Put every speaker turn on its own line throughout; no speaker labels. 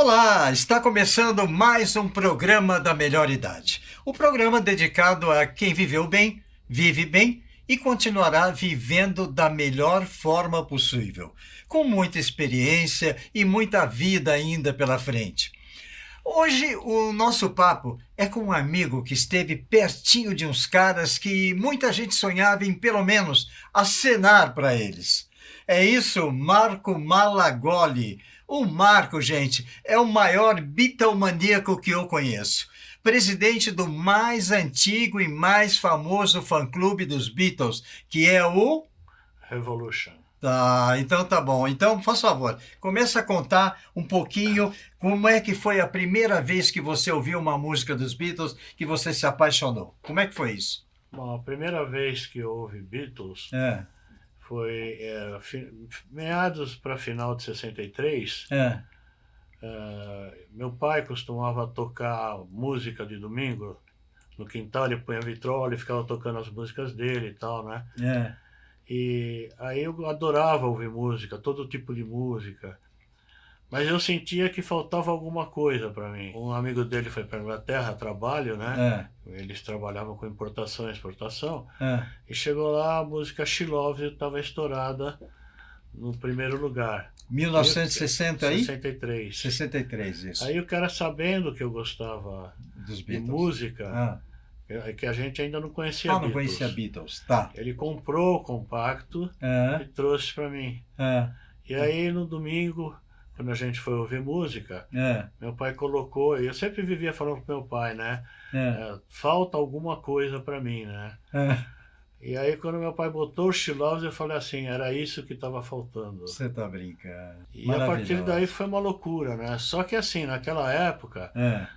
Olá, está começando mais um programa da Melhor Idade. O programa dedicado a quem viveu bem, vive bem e continuará vivendo da melhor forma possível, com muita experiência e muita vida ainda pela frente. Hoje o nosso papo é com um amigo que esteve pertinho de uns caras que muita gente sonhava em pelo menos acenar para eles. É isso, Marco Malagoli. O Marco, gente, é o maior Beatlemaníaco que eu conheço. Presidente do mais antigo e mais famoso fã-clube dos Beatles, que é o...
Revolution.
Então tá bom. Então, por favor, começa a contar um pouquinho como é que foi a primeira vez que você ouviu uma música dos Beatles que você se apaixonou. Como é que foi isso?
Bom, a primeira vez que eu ouvi Beatles foi meados para final de 63. Meu pai costumava tocar música de domingo no quintal, ele punha vitrola e ficava tocando as músicas dele e tal, né? E aí eu adorava ouvir música, todo tipo de música. Mas eu sentia que faltava alguma coisa para mim. Um amigo dele foi para a Inglaterra a trabalho, né? Eles trabalhavam com importação e exportação. E chegou lá, a música She Loves You estava estourada no primeiro lugar.
1960 aí?
63.
63, isso.
Aí o cara, sabendo que eu gostava
Dos
de
Beatles.
música, que a gente ainda não conhecia Beatles.
Não conhecia Beatles, tá.
Ele comprou o compacto e trouxe para mim. E aí no domingo, quando a gente foi ouvir música, meu pai colocou, eu sempre vivia falando pro meu pai, né? Falta alguma coisa para mim, né? E aí quando meu pai botou o She Loves, eu falei assim, era isso que estava faltando.
Você tá brincando.
E a partir daí foi uma loucura, né? Só que assim, naquela época,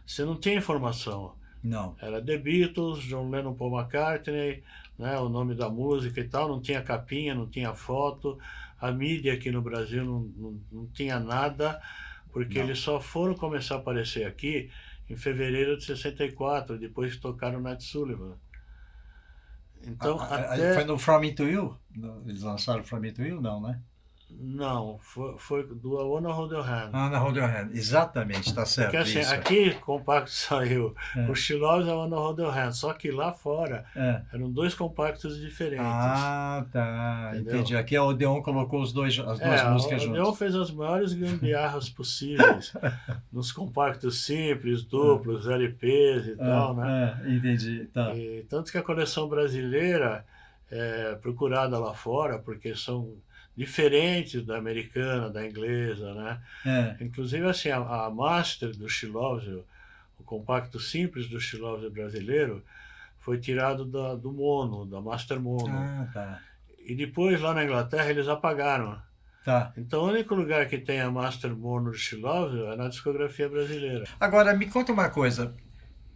você não tinha informação.
Não.
Era The Beatles, John Lennon, Paul McCartney, né, o nome da música e tal, não tinha capinha, não tinha foto, a mídia aqui no Brasil não tinha nada, porque eles só foram começar a aparecer aqui em fevereiro de 64, depois que tocaram Nat Sullivan. Então,
Foi no From Me to You? Eles lançaram From Me to You? Não, né?
Não, foi do I Wanna Hold Your Hand.
Na Hold Your Hand, exatamente, tá certo.
Porque assim,
isso.
aqui o compacto saiu, o She Loves You, I Wanna Hold Your Hand, só que lá fora eram dois compactos diferentes.
Ah, tá,
entendeu?
Entendi. Aqui a Odeon colocou as duas músicas juntas.
A Odeon fez as maiores gambiarras possíveis, nos compactos simples, duplos, LPs e tal, né?
Entendi, tá.
E, tanto que a coleção brasileira é procurada lá fora, porque são diferentes da americana, da inglesa, né? Inclusive assim, a Master do She Loves You, o compacto simples do She Loves You brasileiro, foi tirado do Mono, da Master Mono.
Tá.
E depois lá na Inglaterra eles apagaram.
Tá.
Então o único lugar que tem a Master Mono do She Loves You é na discografia brasileira.
Agora, me conta uma coisa.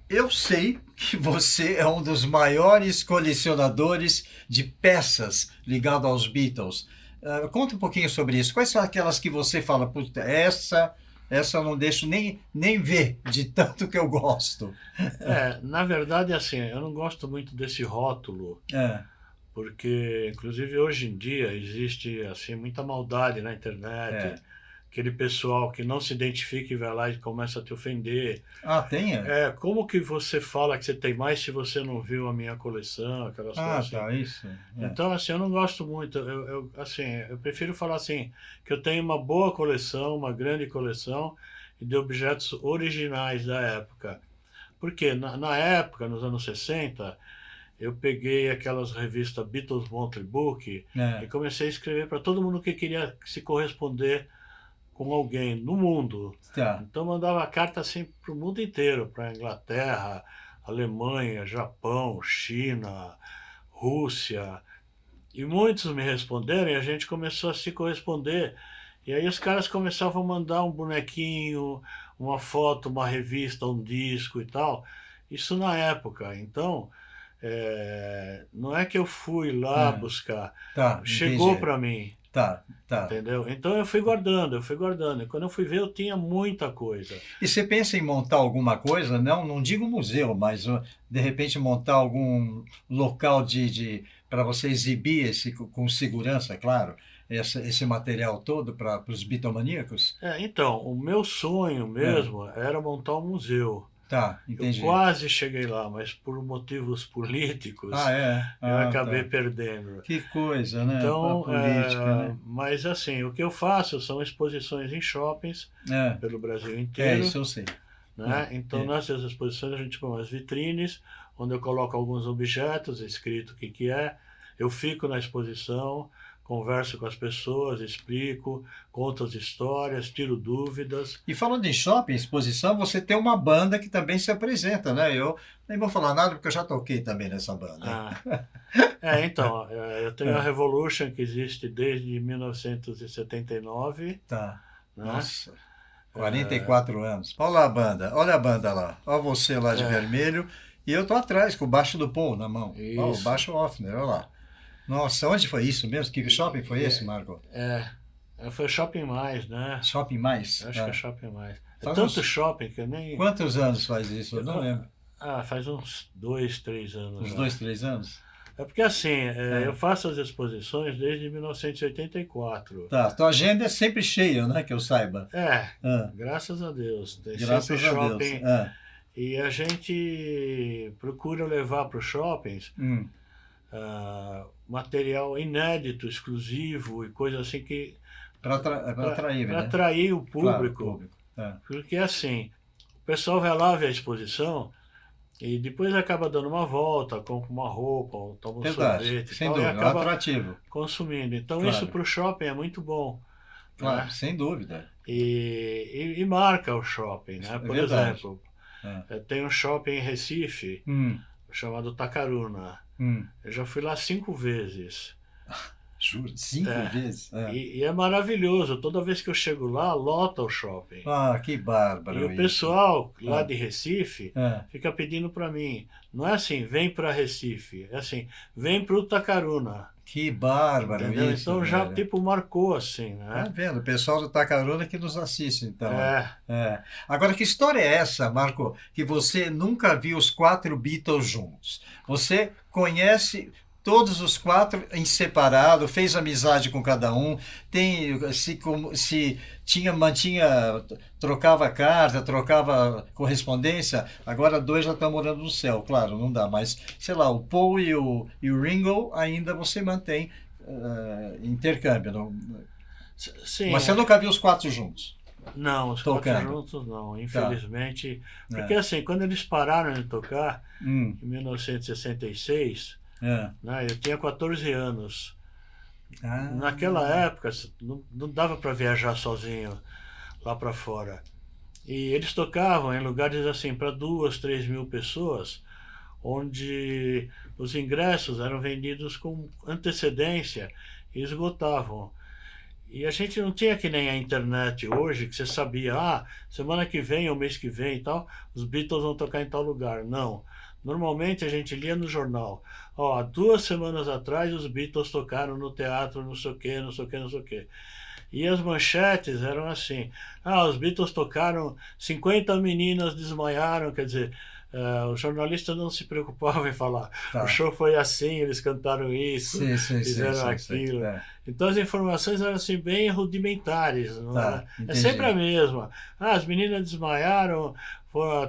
Eu sei que você é um dos maiores colecionadores de peças ligado aos Beatles. Conta um pouquinho sobre isso. Quais são aquelas que você fala, puta, essa eu não deixo nem ver, de tanto que eu gosto?
Na verdade, assim, eu não gosto muito desse rótulo, porque, inclusive, hoje em dia existe, assim, muita maldade na internet. Aquele pessoal que não se identifica e vai lá e começa a te ofender.
Tem?
Como que você fala que você tem mais se você não viu a minha coleção, aquelas coisas assim.
Tá, isso.
Então, assim, eu não gosto muito. Eu prefiro falar assim, que eu tenho uma boa coleção, uma grande coleção de objetos originais da época. Porque na época, nos anos 60, eu peguei aquelas revistas Beatles Monthly Book e comecei a escrever para todo mundo que queria se corresponder com alguém no mundo. Então mandava carta assim para o mundo inteiro, para a Inglaterra, Alemanha, Japão, China, Rússia. E muitos me responderam e a gente começou a se corresponder. E aí os caras começavam a mandar um bonequinho, uma foto, uma revista, um disco e tal. Isso na época. Então, não é que eu fui lá buscar. Chegou para mim.
Tá.
Entendeu? Então eu fui guardando. E quando eu fui ver, eu tinha muita coisa.
E você pensa em montar alguma coisa? Não digo museu, mas de repente montar algum local para você exibir com segurança, claro, esse material todo para os bitomaníacos?
Então, o meu sonho mesmo era montar um museu.
Tá,
Eu
entendi.
quase cheguei lá, mas por motivos políticos eu acabei
tá.
perdendo.
Que coisa, né?
Então,
A política, né?
mas assim, o que eu faço são exposições em shoppings pelo Brasil inteiro.
Isso eu sei.
Né? Então, nessas exposições a gente põe umas vitrines, onde eu coloco alguns objetos, escrito o que que é. Eu fico na exposição, converso com as pessoas, explico, conto as histórias, tiro dúvidas.
E falando em shopping, exposição, você tem uma banda que também se apresenta, né? Eu nem vou falar nada porque eu já toquei também nessa banda.
Então, eu tenho a Revolution, que existe desde 1979.
Tá.
Né?
Nossa, 44 anos. Olha a banda lá. Olha você lá de vermelho. E eu tô atrás, com o baixo do Paul na mão. Ó, o baixo Hofner, olha lá. Nossa, onde foi isso mesmo? Que shopping foi esse, Marco?
Foi Shopping Mais, né?
Shopping Mais?
Acho que é Shopping Mais.
Faz
tanto shopping que eu nem...
Quantos anos faz isso? Eu não lembro.
Faz uns 2, 3 anos.
Uns 2, 3 anos?
É porque assim, eu faço as exposições desde 1984.
Tá, tua agenda é sempre cheia, né, que eu saiba.
Graças a Deus. Tem
Graças
sempre
a
shopping.
Deus.
E a gente procura levar para os shoppings material inédito, exclusivo e coisa assim que...
Para atrair,
Para
né?
atrair o público.
Claro, o público.
Porque assim, o pessoal vai lá ver a exposição e depois acaba dando uma volta, compra uma roupa, toma um sorvete
sem
e tal,
dúvida,
e acaba
atrativo.
consumindo. Então isso para o shopping é muito bom.
Claro, sem dúvida.
E marca o shopping, né? Por exemplo, tem um shopping em Recife, chamado Tacaruna. Eu já fui lá 5 vezes.
Juro, 5 vezes?
E é maravilhoso. Toda vez que eu chego lá, lota o shopping.
Que bárbaro.
E o pessoal lá de Recife fica pedindo para mim. Não é assim, vem para Recife. É assim, vem para o Tacaruna.
Que bárbaro.
Entendeu?
Isso,
então já
velho.
tipo marcou assim, né?
Tá vendo? O pessoal do Tacaruna que nos assiste, então. Agora, que história é essa, Marco, que você nunca viu os 4 Beatles juntos? Você conhece todos os 4 em separado, fez amizade com cada um, trocava carta, trocava correspondência. Agora 2 já estão morando no céu, claro, não dá, mas sei lá, o Paul e o Ringo ainda você mantém intercâmbio. Não?
Sim.
Mas você nunca viu os 4 juntos?
Não, os 4 juntos não, infelizmente. Porque assim, quando eles pararam de tocar, em 1966, né, eu tinha 14 anos. Naquela época, não dava para viajar sozinho lá para fora. E eles tocavam em lugares assim, para 2, 3 mil pessoas, onde os ingressos eram vendidos com antecedência e esgotavam. E a gente não tinha que nem a internet hoje, que você sabia, semana que vem ou mês que vem e tal, os Beatles vão tocar em tal lugar. Não. Normalmente a gente lia no jornal, 2 semanas atrás os Beatles tocaram no teatro, não sei o que, não sei o que, não sei o que. E as manchetes eram assim, os Beatles tocaram, 50 meninas desmaiaram, quer dizer, o jornalista não se preocupava em falar, o show foi assim, eles cantaram isso, fizeram aquilo. Então as informações eram assim bem rudimentares, é sempre a mesma. As meninas desmaiaram,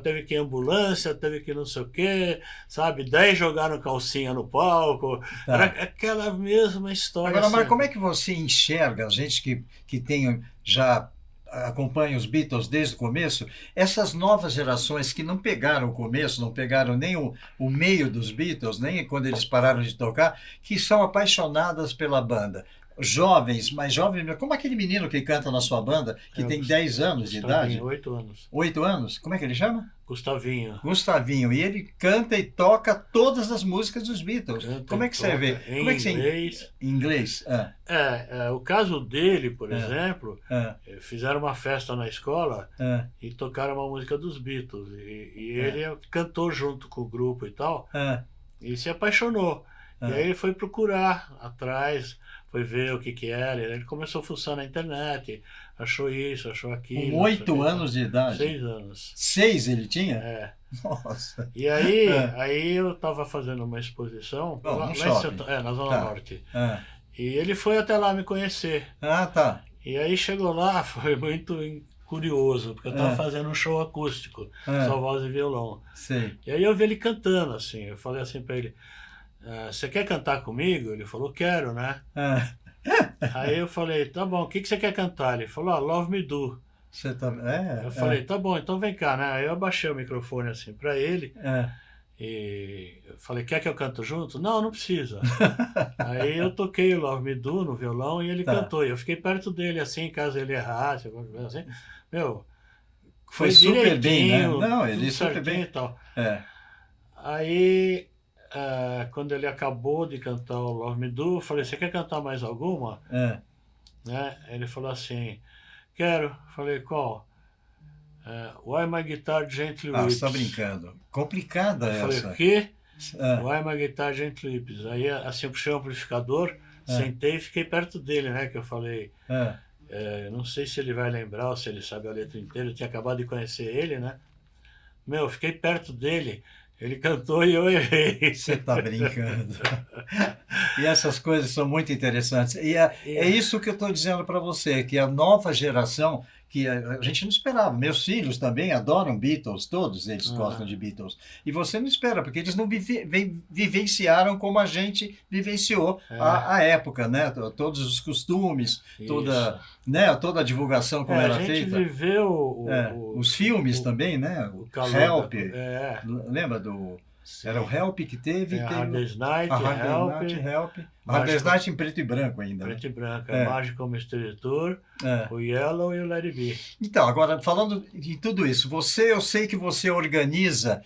teve que ir em ambulância, teve que não sei o que, sabe, 10 jogaram calcinha no palco, era aquela mesma história.
Agora, Marco, como é que você enxerga a gente que tem já acompanha os Beatles desde o começo, essas novas gerações que não pegaram o começo, não pegaram nem o meio dos Beatles, nem quando eles pararam de tocar, que são apaixonadas pela banda? Jovens, mais jovens, como aquele menino que canta na sua banda, que tem 10 anos de idade.
8 anos.
8 anos? Como é que ele chama?
Gustavinho.
Gustavinho. E ele canta e toca todas as músicas dos Beatles. Como é que você vê?
Em
inglês. Em inglês?
O caso dele, por exemplo, fizeram uma festa na escola e tocaram uma música dos Beatles. E ele cantou junto com o grupo e tal. E se apaixonou. E aí ele foi procurar atrás, foi ver o que era. Ele começou a fuçar na internet, achou isso, achou aquilo.
Com 8 anos de idade?
6 anos.
6 ele tinha? Nossa.
E aí eu estava fazendo uma exposição
na
Zona Norte. E ele foi até lá me conhecer.
Ah, tá.
E aí chegou lá, foi muito curioso, porque eu estava fazendo um show acústico, só voz e violão.
Sei.
E aí eu vi ele cantando, assim, eu falei assim para ele, você quer cantar comigo? Ele falou, quero, né?
Ah,
Aí eu falei, tá bom, o que você quer cantar? Ele falou, Love Me Do.
você tá...
Eu falei, tá bom, então vem cá, né? Aí eu abaixei o microfone assim para ele e eu falei, quer que eu canto junto? Não, não precisa. Aí eu toquei o Love Me Do no violão e ele cantou. E eu fiquei perto dele, assim, caso ele errasse, alguma coisa assim. Meu,
Foi super bem, né? Não, ele
tudo
super bem.
e tal.
É.
Aí, quando ele acabou de cantar o Love Me Do, eu falei, você quer cantar mais alguma? Né? Ele falou assim, quero. Eu falei, qual? Why My Guitar Gently
Ah,
Weeps.
você tá brincando. Complicada
Eu falei,
essa.
o quê? Why My Guitar Gently Weeps. Aí, assim, eu puxei o amplificador, sentei e fiquei perto dele, né? Que eu falei, não sei se ele vai lembrar ou se ele sabe a letra inteira, eu tinha acabado de conhecer ele, né? Meu, eu fiquei perto dele, ele cantou e eu errei.
Você tá brincando. E essas coisas são muito interessantes. E é isso que eu estou dizendo para você, que a nova geração, que a gente não esperava. Meus filhos também adoram Beatles, todos eles gostam de Beatles. E você não espera, porque eles não vivenciaram como a gente vivenciou a época, né? Todos os costumes, toda a divulgação como era feita.
A gente viveu
os filmes também, né?
O calor
Help. Lembra do...
Sim.
Era o Help que teve.
Hard Day's Night,
Help. Hard Day's Night em preto e branco ainda.
Preto e branco. Magical Mystery Tour, o Yellow e o Let It Be.
Então, agora, falando de tudo isso, eu sei que você organiza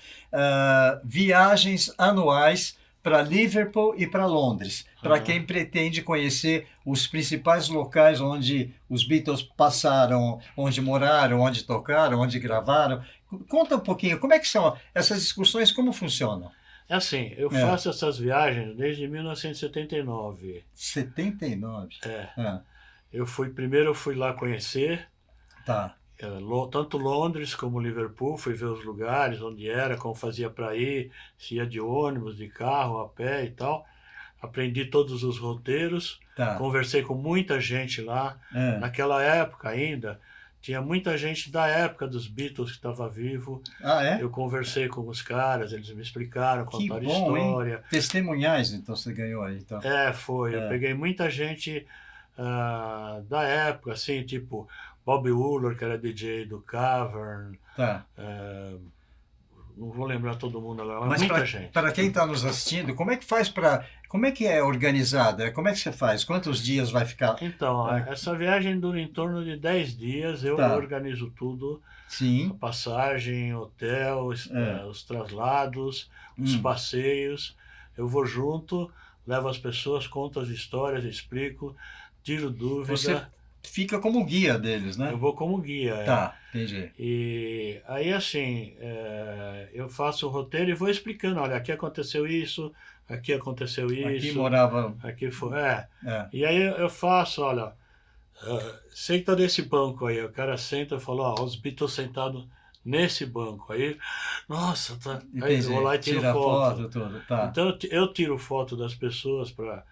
viagens anuais para Liverpool e para Londres, para quem pretende conhecer os principais locais onde os Beatles passaram, onde moraram, onde tocaram, onde gravaram. Conta um pouquinho, como é que são essas excursões, como funcionam?
É assim, eu faço essas viagens desde 1979.
79?
Primeiro eu fui lá conhecer,
tá.
Tanto Londres como Liverpool, fui ver os lugares, onde era, como fazia para ir, se ia de ônibus, de carro, a pé e tal. Aprendi todos os roteiros, conversei com muita gente lá. Naquela época ainda, tinha muita gente da época dos Beatles que estava vivo. Eu conversei com os caras, eles me explicaram, contaram história.
Hein? Testemunhais, então, você ganhou aí. Então.
Foi. Eu peguei muita gente da época, assim, tipo Bobby Woolard, que era DJ do Cavern. Não vou lembrar todo mundo agora, mas muita gente.
Para quem está nos assistindo, como é que faz como é que é organizada? Como é que você faz? Quantos dias vai ficar?
Então, essa viagem dura em torno de 10 dias, eu organizo tudo.
Sim.
A passagem, hotel, os traslados, os passeios. Eu vou junto, levo as pessoas, conto as histórias, explico, tiro dúvida.
Você fica como guia deles, né?
Eu vou como guia.
Entendi.
E aí, assim, eu faço o roteiro e vou explicando, olha, aqui aconteceu isso, aqui aconteceu isso.
Aqui morava...
Aqui foi... E aí eu faço, olha, senta nesse banco aí. O cara senta e fala, os Beatles sentados nesse banco. Aí, nossa, tá... Aí eu vou lá e tiro foto.
Tudo.
Então eu tiro foto das pessoas para...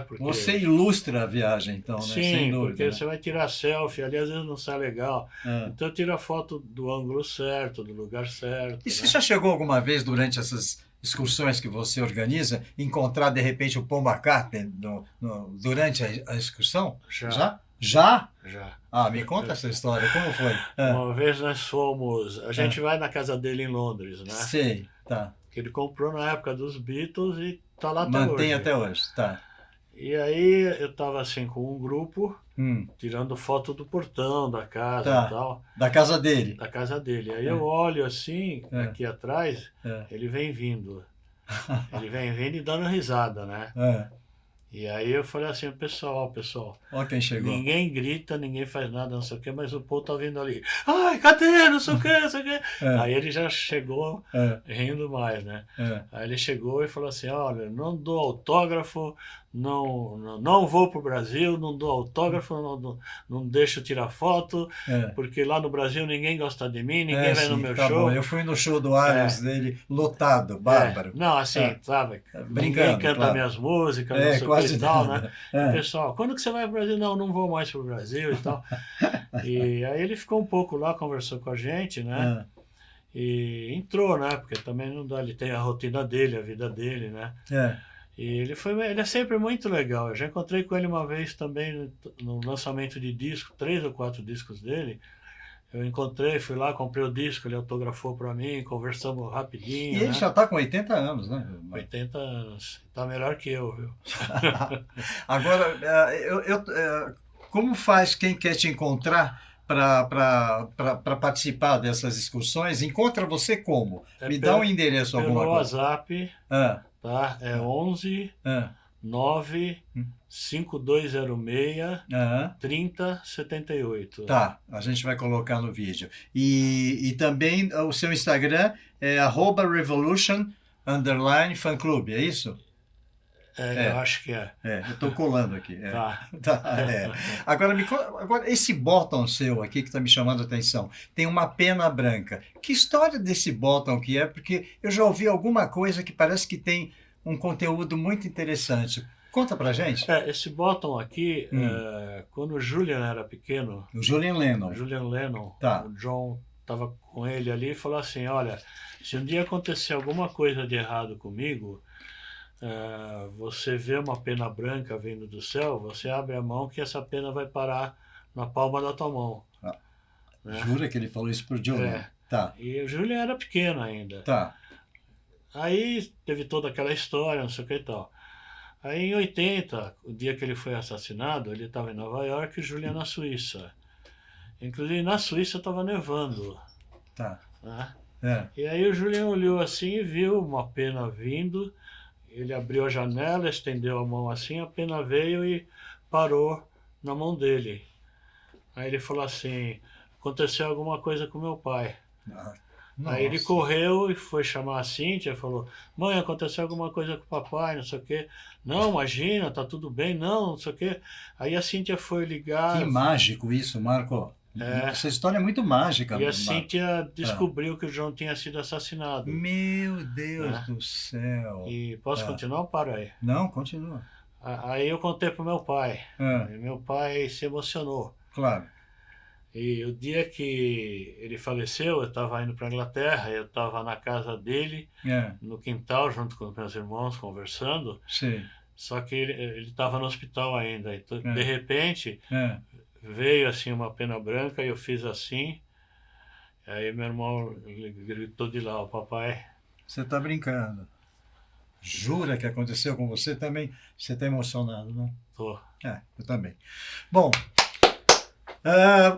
Porque...
Você ilustra a viagem, então, né?
Sim,
sem dúvida,
porque você vai tirar selfie, ali às vezes não sai legal. Então eu tiro a foto do ângulo certo, do lugar certo.
E você já chegou alguma vez, durante essas excursões que você organiza, encontrar de repente o Paul McCartney durante a excursão?
Já.
Já?
Já.
Me conta essa história, como foi?
Uma vez nós fomos, a gente vai na casa dele em Londres, né?
Sei,
Que ele comprou na época dos Beatles e tá lá até hoje.
Mantém até hoje,
E aí eu tava assim com um grupo, tirando foto do portão da casa e tal.
Da casa dele?
Da casa dele. Aí eu olho assim, aqui atrás, ele vem vindo. Ele vem vindo e dando risada, né? E aí eu falei assim, pessoal,
olha quem chegou.
Ninguém grita, ninguém faz nada, não sei o que, mas o povo tá vindo ali. Ai, cadê? Não sei o que, não sei o que. Aí ele já chegou rindo mais, né? Aí ele chegou e falou assim, olha, não dou autógrafo, não vou pro Brasil, não dou autógrafo, não deixo tirar foto, porque lá no Brasil ninguém gosta de mim, ninguém vai no meu show.
Bom. Eu fui no show do Arias dele, lotado, bárbaro.
Não, assim, sabe?
Brincando,
ninguém canta minhas músicas, não sei o e tal, né?
É.
O pessoal, quando que você vai para o Brasil? Não, não vou mais para o Brasil e tal. E aí ele ficou um pouco lá, conversou com a gente, né?
É.
E entrou, né? Porque também não dá, ele tem a rotina dele, a vida dele, né?
É.
E ele é sempre muito legal. Eu já encontrei com ele uma vez também no lançamento de disco, 3 ou 4 discos dele. Eu encontrei, fui lá, comprei o disco, ele autografou para mim, conversamos
E
rapidinho,
ele
né?
já está com 80 anos, né?
80 anos. Tá melhor que eu, viu?
Agora, como faz quem quer te encontrar para participar dessas excursões? Encontra você como? Me dá um endereço,
pelo
alguma coisa.
WhatsApp,
Ah,
tá? É 11
ah,
9 5206
ah.
3078.
Tá, a gente vai colocar no vídeo. E também o seu Instagram é @revolution_fanclub, é isso?
Eu acho que é.
Eu estou colando aqui.
Tá.
Tá, Agora, agora, esse bottom seu aqui que está me chamando a atenção, tem uma pena branca. Que história desse bottom que é? Porque eu já ouvi alguma coisa que parece que tem um conteúdo muito interessante. Conta pra gente.
Esse bottom aqui, quando o Julian era pequeno,
O Julian Lennon. Tá.
o John estava com ele ali e falou assim, olha, se um dia acontecer alguma coisa de errado comigo, você vê uma pena branca vindo do céu, você abre a mão que essa pena vai parar na palma da tua mão. Né?
Jura que ele falou isso pro Julian? Tá.
E o Julian era pequeno ainda.
Tá.
Aí teve toda aquela história, não sei o que e tal. Aí em 80, o dia que ele foi assassinado, ele estava em Nova York e o Julian na Suíça. Inclusive na Suíça estava nevando.
Tá.
Né? E aí o Julian olhou assim e viu uma pena vindo. Ele abriu a janela, estendeu a mão assim, a pena veio e parou na mão dele. Aí ele falou assim, aconteceu alguma coisa com meu pai. Aí ele correu e foi chamar a Cíntia, falou, mãe, aconteceu alguma coisa com o papai, não sei o quê. Não, imagina, tá tudo bem, não sei o quê. Aí a Cíntia foi ligar.
Que mágico isso, Marco. Essa história é muito mágica.
E a Cíntia descobriu que o John tinha sido assassinado.
Meu Deus do céu.
E posso continuar ou para aí?
Não, continua.
Aí eu contei pro meu pai. E meu pai se emocionou.
Claro.
E o dia que ele faleceu, eu estava indo para a Inglaterra, eu estava na casa dele, no quintal, junto com os meus irmãos, conversando.
Sim.
Só que ele estava no hospital ainda. Então, de repente, veio assim uma pena branca e eu fiz assim. Aí meu irmão gritou de lá, o papai.
Você está brincando. Jura que aconteceu com você também? Você está emocionado, não?
Tô.
Eu também. Bom,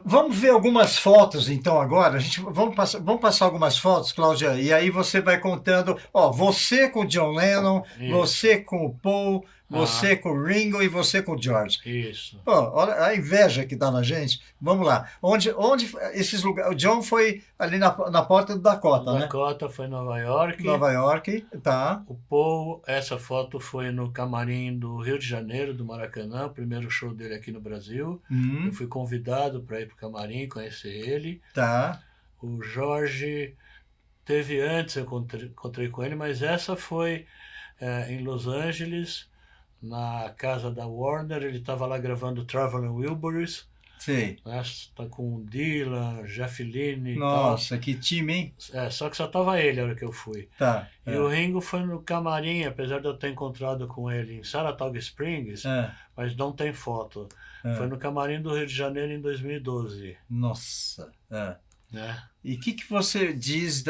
vamos ver algumas fotos então agora. Vamos passar algumas fotos, Cláudia, e aí você vai contando. Você com o John Lennon, você com o Paul, você com o Ringo e você com o George.
Isso.
Olha a inveja que dá na gente. Vamos lá. Onde esses lugares? O John foi ali na porta do Dakota, né?
Dakota foi em Nova York.
Nova York, tá.
O Paul, essa foto foi no camarim do Rio de Janeiro, do Maracanã, o primeiro show dele aqui no Brasil. Eu fui convidado para ir para o camarim, conhecer ele.
Tá.
O Jorge teve antes, eu encontrei com ele, mas essa foi em Los Angeles, na casa da Warner. Ele estava lá gravando Traveling Wilburys.
Sim.
Tá com o Dylan, Jeff Lynne e
Nossa, que time, hein?
só que só tava ele a hora que eu fui.
Tá.
E o Ringo foi no camarim, apesar de eu ter encontrado com ele em Saratoga Springs, mas não tem foto. Foi no camarim do Rio de Janeiro em 2012.
Nossa.
Né?
E o que você diz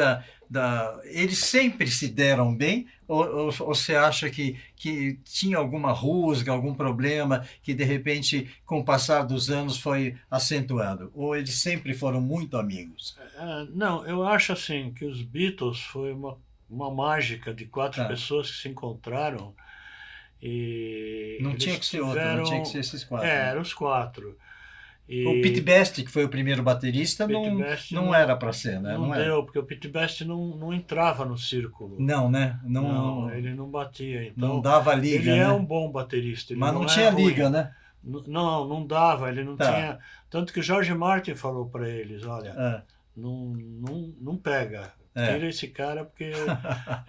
eles sempre se deram bem? Ou você acha que tinha alguma rusga, algum problema que de repente, com o passar dos anos, foi acentuando? Ou eles sempre foram muito amigos?
Não, eu acho assim que os Beatles foi uma mágica de 4 pessoas que se encontraram e
não tinha que ser outro, não tinha que ser esses 4.
Eram os 4.
O Pete Best, que foi o primeiro baterista, não era para ser, né?
Não deu, porque o Pete Best não entrava no círculo.
Não, né?
Não, ele não batia. Então,
não dava liga,
ele é um bom baterista.
Mas não tinha liga, né?
Não dava, ele não tinha... Tanto que o George Martin falou para eles, olha, não pega, tira esse cara porque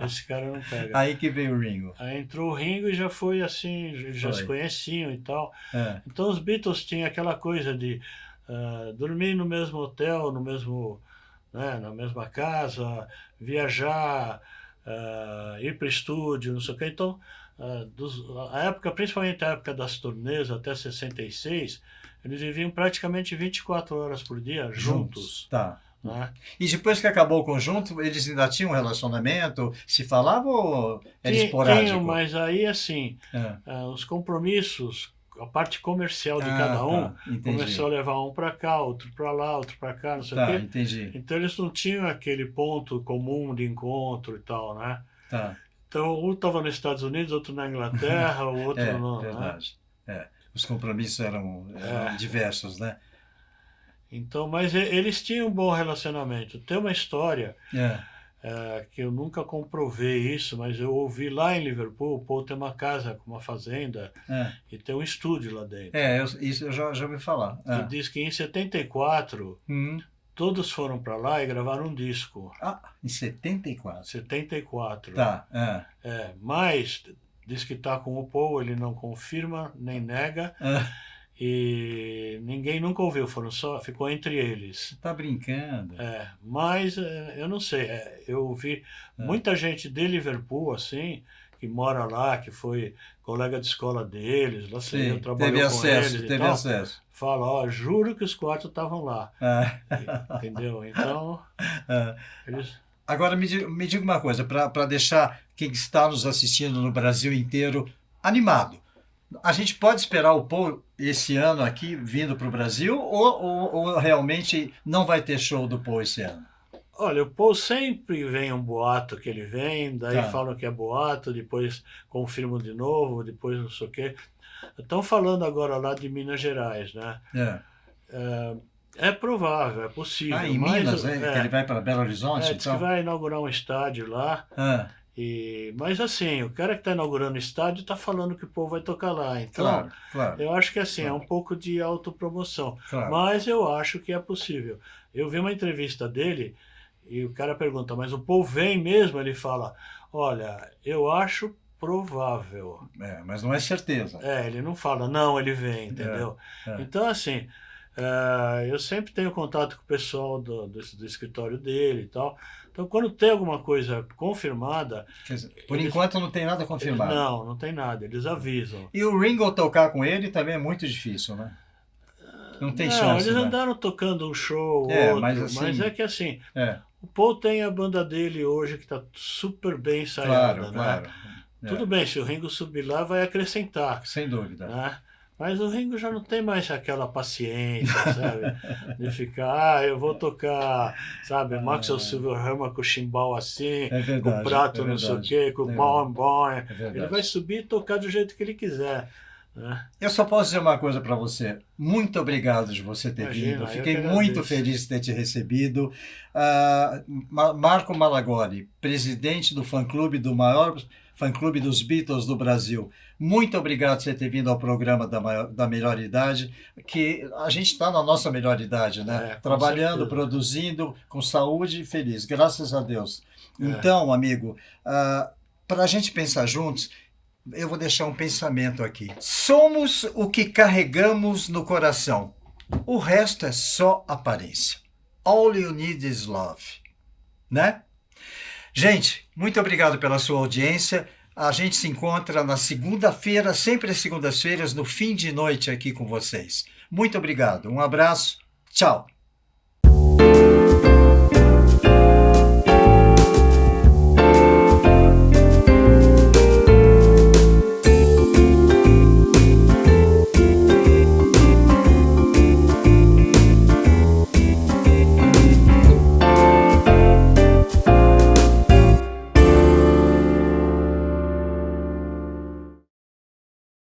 esse cara não pega.
Aí que veio o Ringo.
Aí entrou o Ringo e já foi assim, já
Foi.
se conheciam e tal.
É.
Então os Beatles tinham aquela coisa de dormir no mesmo hotel, no mesmo, né, na mesma casa, viajar, ir para o estúdio, não sei o quê. Então, a época, principalmente a época das turnês, até 66, eles viviam praticamente 24 horas por dia juntos.
Tá.
Né?
E depois que acabou o conjunto, eles ainda tinham um relacionamento? Se falavam ou era esporádico?
Tinham, mas aí assim, os compromissos, a parte comercial de cada um, começou a levar um para cá, outro para lá, outro para cá, não sei o quê.
Entendi.
Então eles não tinham aquele ponto comum de encontro e tal, né?
Tá.
Então um estava nos Estados Unidos, outro na Inglaterra, o outro não.
Verdade. Né? Os compromissos eram diversos, né?
Então, mas eles tinham um bom relacionamento. Tem uma história que eu nunca comprovei isso, mas eu ouvi lá em Liverpool. O Paul tem uma casa com uma fazenda e tem um estúdio lá dentro.
Isso eu já ouvi falar.
E diz que em 74 todos foram para lá e gravaram um disco.
Em 74?
74.
Tá.
Mas diz que está com o Paul, ele não confirma nem nega. E ninguém nunca ouviu, ficou entre eles.
Você tá brincando?
Mas eu não sei, eu ouvi muita gente de Liverpool, assim, que mora lá, que foi colega de escola deles, lá eu trabalhei com eles e tal,
acesso.
Fala, juro que os quatro estavam lá. Entendeu? Então, eles...
Agora me diga uma coisa, para deixar quem está nos assistindo no Brasil inteiro animado. A gente pode esperar o Paul esse ano aqui vindo para o Brasil ou realmente não vai ter show do Paul esse ano?
Olha, o Paul sempre vem um boato que ele vem, daí falam que é boato, depois confirmam de novo, depois não sei o quê. Estão falando agora lá de Minas Gerais, né? É provável, é possível.
Em Minas, que ele vai para Belo Horizonte?
Diz que vai inaugurar um estádio lá. Mas assim, o cara que está inaugurando o estádio está falando que o povo vai tocar lá. Então,
claro.
Eu acho que assim, é um pouco de autopromoção. Mas eu acho que é possível. Eu vi uma entrevista dele e o cara pergunta, mas o povo vem mesmo? Ele fala, olha, eu acho provável.
Mas não é certeza.
Ele não fala, não, ele vem, entendeu? Então, assim, eu sempre tenho contato com o pessoal do escritório dele e tal. Então, quando tem alguma coisa confirmada...
Quer dizer, por enquanto não tem nada confirmado.
Não tem nada, eles avisam.
E o Ringo tocar com ele também é muito difícil, né? Não tem chance,
eles andaram tocando um show, outro, mas é que assim, o Paul tem a banda dele hoje que está super bem ensaiada,
Claro.
Tudo bem, se o Ringo subir lá, vai acrescentar.
Sem dúvida.
Né? Mas o Ringo já não tem mais aquela paciência, sabe? De ficar, eu vou tocar, sabe, Maxwell Silverhammer com o chimbal assim, com o prato não sei o quê, com o bom. Ele vai subir e tocar do jeito que ele quiser. Né?
Eu só posso dizer uma coisa para você. Muito obrigado de você ter vindo. Fiquei muito feliz de ter te recebido. Marco Malagoli, presidente do fã-clube do maior fã-clube dos Beatles do Brasil. Muito obrigado por você ter vindo ao programa da Melhor Idade, que a gente está na nossa melhor idade, né? Trabalhando, produzindo, com saúde e feliz, graças a Deus. Então, amigo, para a gente pensar juntos, eu vou deixar um pensamento aqui. Somos o que carregamos no coração. O resto é só aparência. All you need is love. Né? Gente, muito obrigado pela sua audiência. A gente se encontra na segunda-feira, sempre às segundas-feiras, no fim de noite aqui com vocês. Muito obrigado. Um abraço. Tchau.